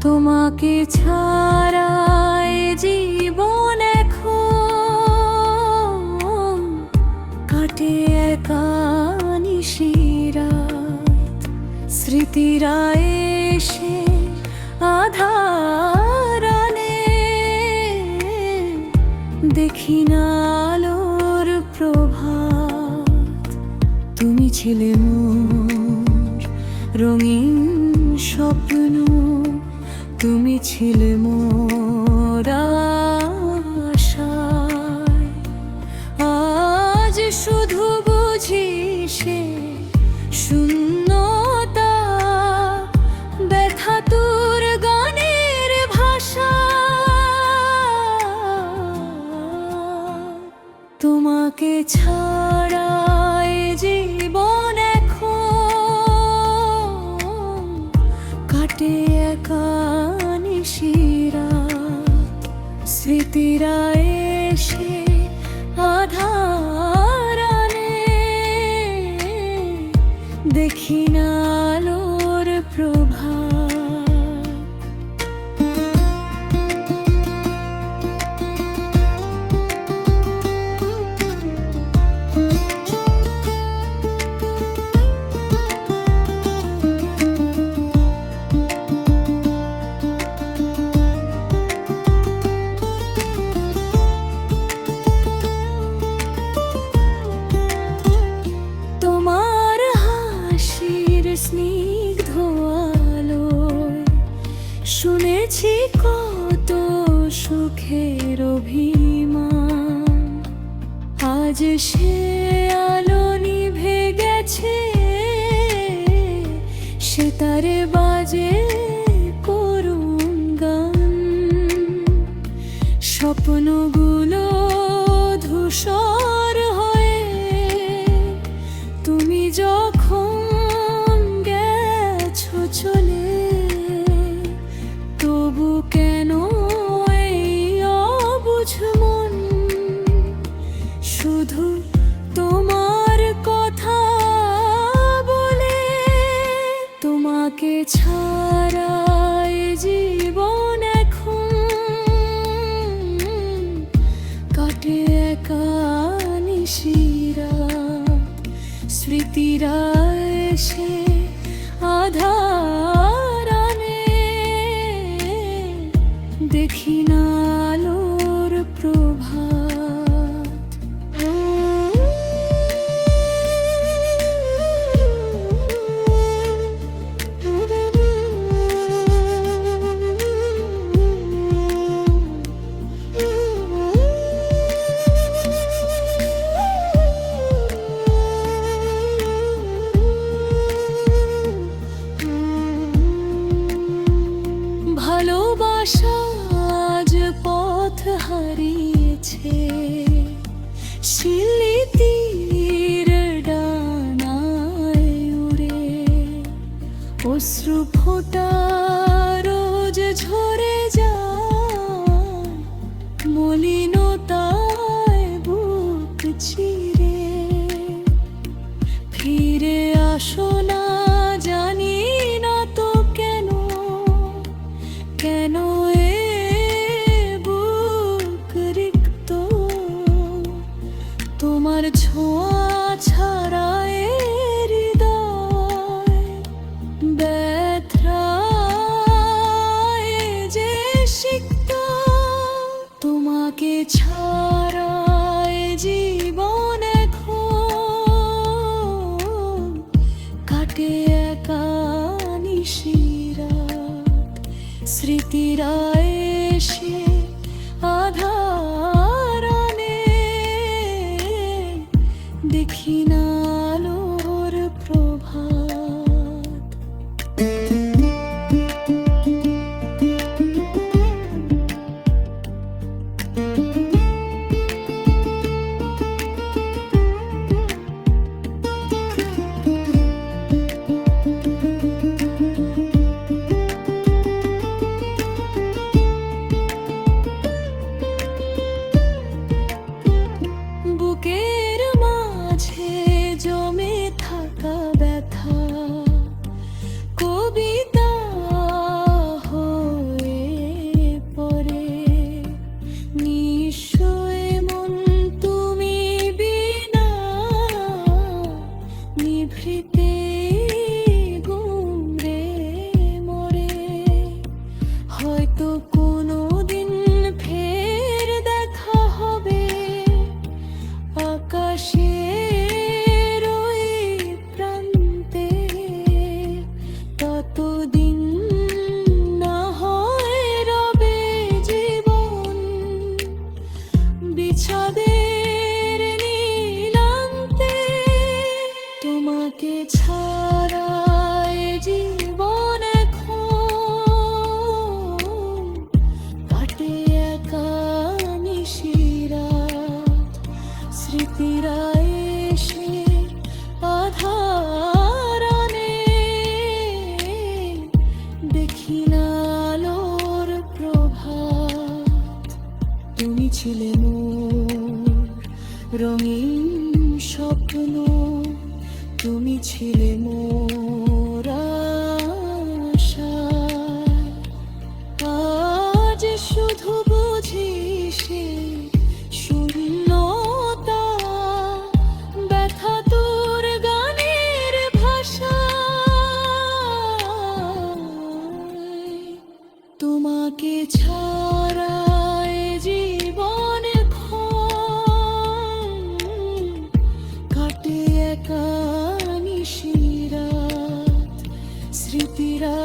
তোমাকে ছাড়া এ জীবন এখন কাটে একা নিশিরাত। স্মৃতিরা এসে আধার আনে, দেখি না আলোর প্রভাত। তুমি ছিলে মোর রঙিন স্বপ্ন, তুমি ছিলে মোর আশায়। আজ শুধু বুঝি সে শূন্যতা, ব্যথা তোর গানের ভাষা। তোমাকে ছাড়া এ জীবন এখন কাটে একা নিশিরাত। স্মৃতিরা এসে আধার আনে, দেখি না আলোর প্রভাত। স্নিগ্ধ আলোয় শুনেছি কত সুখের অভিমান। আজ সে আলো নিভে গেছে, সে তারে বাজে করুণ গান। স্বপ্নগুলো ধূসর হয়ে তুমি যখন চলে, তবু কেন এই অবুঝ মন শুধু তোমার কথা বলে। তোমাকে ছাড়া এ জীবন এখন কাটে একা নিশিরাত। স্মৃতিরা এসে আধার আনে, দেখি না আলোর প্রভাত। ভালোবাসা আজ পথ হারিয়েছে, স্মৃতির ডানায় উড়ে। অশ্রু ফোঁটা রোজ ঝরে যায়, মলিনতায় বুক চিরে। ফিরে আসো না, জানি না তো কেন, কেন এ বুক রিক্ত। তোমার ছোঁয়া ছাড়া এ হৃদয় ব্যথায় যে সিক্ত। তোমাকে ছাড়া এ জীবন এখন কাটে একা নিশিরাত। স্মৃতিরা এসে আধার আনে, দেখি না আলোর প্রভাত। বিষাদের নীলান্তে তোমাকে ছাড়া এ জীবন এখন কাটে একা নিশিরাত। স্মৃতিরা এসে আধার আনে, দেখি না আলোর প্রভাত। তুমি ছিলে মোর রঙিন স্বপ্ন, তুমি ছিলে মোর আশা। আজ শুধু বুঝি সে শূন্যতা, ব্যথা তোর গানের ভাষায়। তোমাকে ছাড়া এ জীবন এখন কাটে একা নিশিরাত। স্মৃতিরা